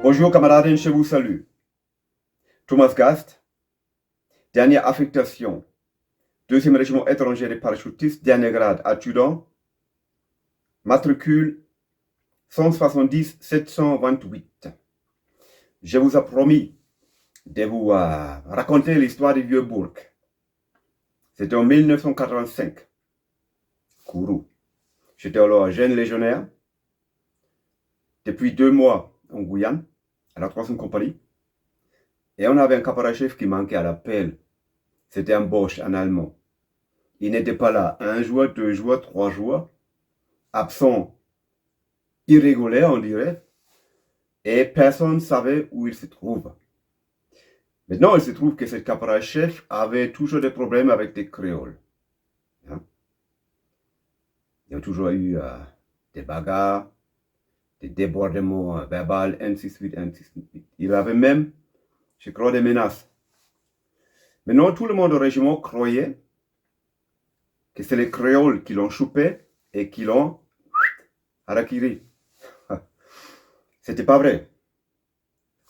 Bonjour camarades, je vous salue. Thomas Gast, dernière affectation, 2e régiment étranger des parachutistes, dernier grade, adjudant, matricule 170 728. Je vous ai promis de vous raconter l'histoire du Vieux-Bourg. C'était en 1985. Kourou. J'étais alors jeune légionnaire, depuis 2 mois en Guyane, à la 3e compagnie. Et on avait un caporal-chef qui manquait à l'appel. C'était un Bosch, un Allemand. Il n'était pas là 1 jour, 2 jours, 3 jours. Absent, irrégulier, on dirait. Et personne ne savait où il se trouve. Maintenant, il se trouve que ce caporal-chef avait toujours des problèmes avec des créoles. Hein? Il y a toujours eu des bagarres, des débordements verbaux, ainsi de suite, ainsi de suite. Il avait même, je crois, des menaces. Maintenant, tout le monde au régiment croyait que c'est les créoles qui l'ont chopé et qui l'ont harakiri. C'était pas vrai.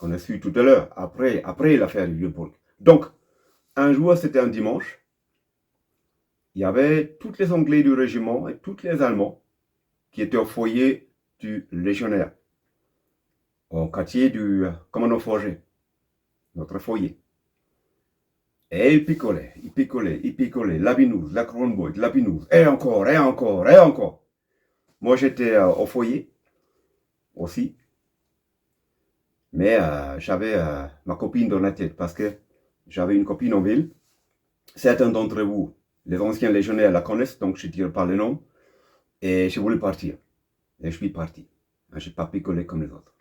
On a su tout à l'heure, après l'affaire du Vieux-Bourg. Donc, un jour, c'était un dimanche. Il y avait tous les Anglais du régiment et tous les Allemands qui étaient au foyer du légionnaire, au quartier du commandant Forger, notre foyer. Et ils picolaient, la Binouse, la Kronburg, la Binouse, et encore, et encore, et encore. Moi, j'étais au foyer aussi, mais j'avais ma copine dans la tête, parce que j'avais une copine en ville. Certains d'entre vous, les anciens légionnaires, la connaissent, donc je ne dirai pas le nom. Et je voulais partir. Et je suis parti. Je n'ai pas picolé comme les autres.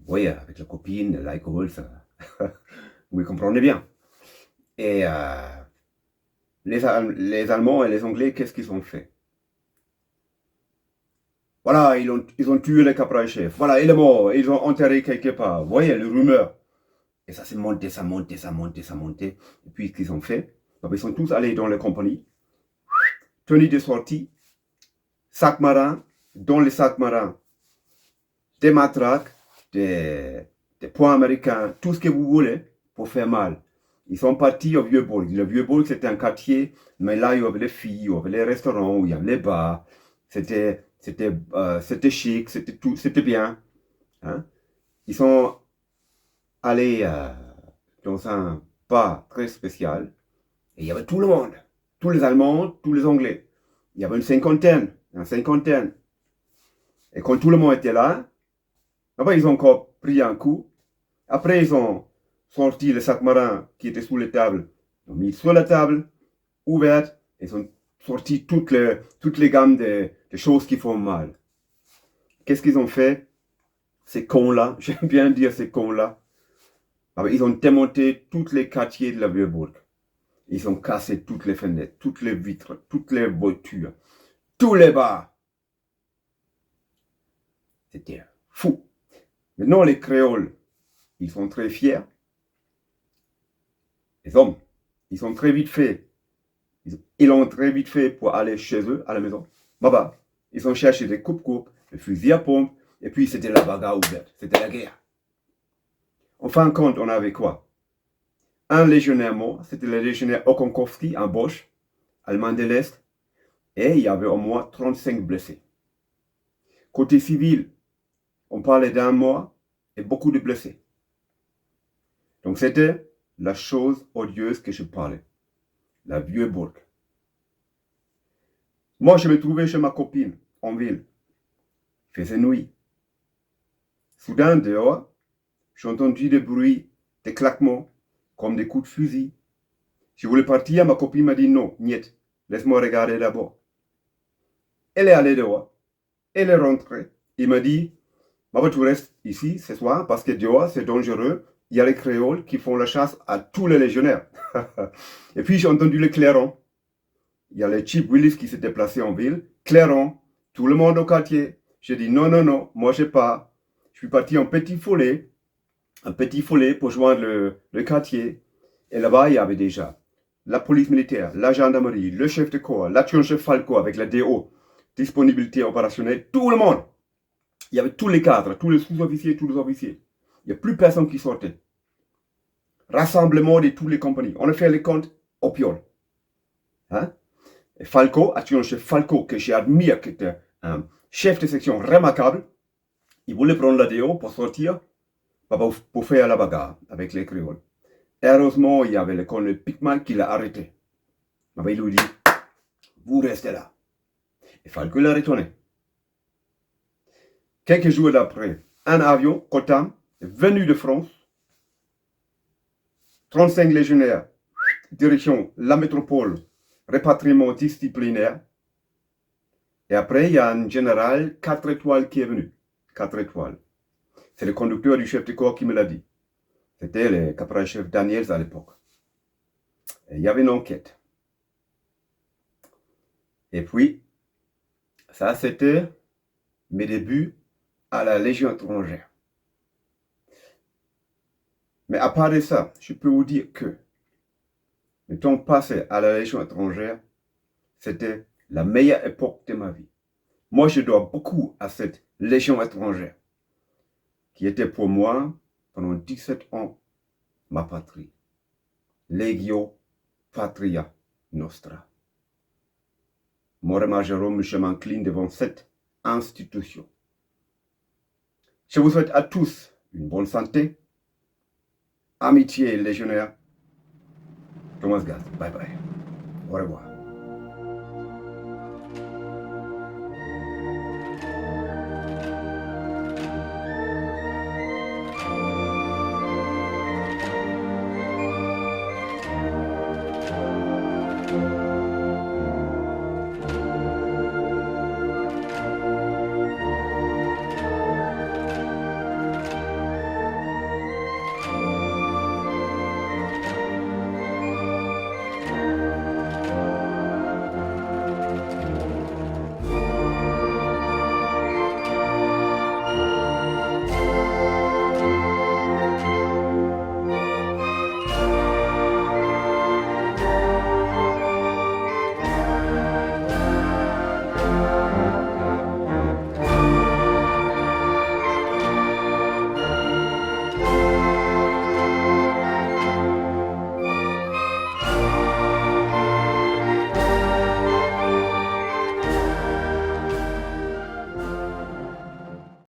Oui, avec la copine, l'alcool, ça. Vous comprenez bien. Et les Allemands et les Anglais, qu'est-ce qu'ils ont fait? Voilà, ils ont tué le caporal-chef. Voilà, il est mort. Ils ont enterré quelque part. Vous voyez, les rumeurs. Et ça s'est monté, ça montait, ça montait, ça montait. Et puis, qu'est-ce qu'ils ont fait? Donc, ils sont tous allés dans les compagnies. Tenue de sortie. Sac marin. Dans les sacs marins, des matraques, des poings américains, tout ce que vous voulez pour faire mal. Ils sont partis au Vieux-Bourg. Le Vieux-Bourg, c'était un quartier, mais là, il y avait les filles, il y avait les restaurants, il y avait les bars. C'était chic, c'était bien. Hein? Ils sont allés dans un bar très spécial. Et il y avait tout le monde. Tous les Allemands, tous les Anglais. Il y avait une cinquantaine. Et quand tout le monde était là, après, ils ont encore pris un coup. Après, ils ont sorti le sac marin qui était sous les tables. Ils l'ont mis sur la table, ouverte. Ils ont sorti toutes les gammes de choses qui font mal. Qu'est-ce qu'ils ont fait? Ces cons-là, j'aime bien dire ces cons-là. Ils ont démonté tous les quartiers de la Vieux-Bourg. Ils ont cassé toutes les fenêtres, toutes les vitres, toutes les voitures, tous les bars. C'était fou. Maintenant, les créoles, ils sont très fiers. Les hommes, ils sont très vite fait. Ils ont très vite fait pour aller chez eux, à la maison. Baba, ils ont cherché des coupes-coupes, des fusils à pompe, et puis c'était la bagarre ouverte. C'était la guerre. En fin de compte, on avait quoi? Un légionnaire mort, c'était le légionnaire Okonkowski, un Bosch, allemand de l'Est, et il y avait au moins 35 blessés. Côté civil, on parlait d'un mort et beaucoup de blessés. Donc c'était la chose odieuse que je parlais. La Vieux-Bourg. Moi, je me trouvais chez ma copine, en ville. Il faisait nuit. Soudain, dehors, j'ai entendu des bruits, des claquements, comme des coups de fusil. Je voulais partir, ma copine m'a dit non, niet, laisse-moi regarder d'abord. Elle est allée dehors. Elle est rentrée. Il m'a dit, Maman, tu restes ici ce soir parce que dehors, c'est dangereux. Il y a les créoles qui font la chasse à tous les légionnaires. Et puis, j'ai entendu les clairons. Il y a les Chip Willis qui s'est déplacé en ville. Clairon, tout le monde au quartier. J'ai dit non, moi je pars. Je suis parti en petit follet pour joindre le quartier. Et là-bas, il y avait déjà la police militaire, la gendarmerie, le chef de corps, l'adjudant-chef Falco avec la DO, disponibilité opérationnelle, tout le monde. Il y avait tous les cadres, tous les sous-officiers, tous les officiers. Il n'y a plus personne qui sortait. Rassemblement de toutes les compagnies. On a fait les comptes au piole. Hein? Et Falco, actuellement chef Falco, que j'admire, qui était un chef de section remarquable, il voulait prendre la DO pour sortir, pour faire la bagarre avec les créoles. Heureusement, il y avait le colonel Pickman qui l'a arrêté. Mais il lui dit, vous restez là. Et Falco l'a retourné. Quelques jours après, un avion, Kotam, venu de France, 35 légionnaires, direction la métropole, répatriement disciplinaire. Et après, il y a un général 4 étoiles qui est venu. 4 étoiles. C'est le conducteur du chef de corps qui me l'a dit. C'était le caporal-chef Daniels à l'époque. Il y avait une enquête. Et puis, ça c'était mes débuts à la Légion étrangère. Mais à part de ça, je peux vous dire que le temps passé à la Légion étrangère, c'était la meilleure époque de ma vie. Moi, je dois beaucoup à cette Légion étrangère, qui était pour moi, pendant 17 ans, ma patrie. Legio Patria Nostra. Morema Jérôme, je m'incline devant cette institution. Je vous souhaite à tous une bonne santé, amitié légionnaire. Thomas Gass, bye bye. Au revoir.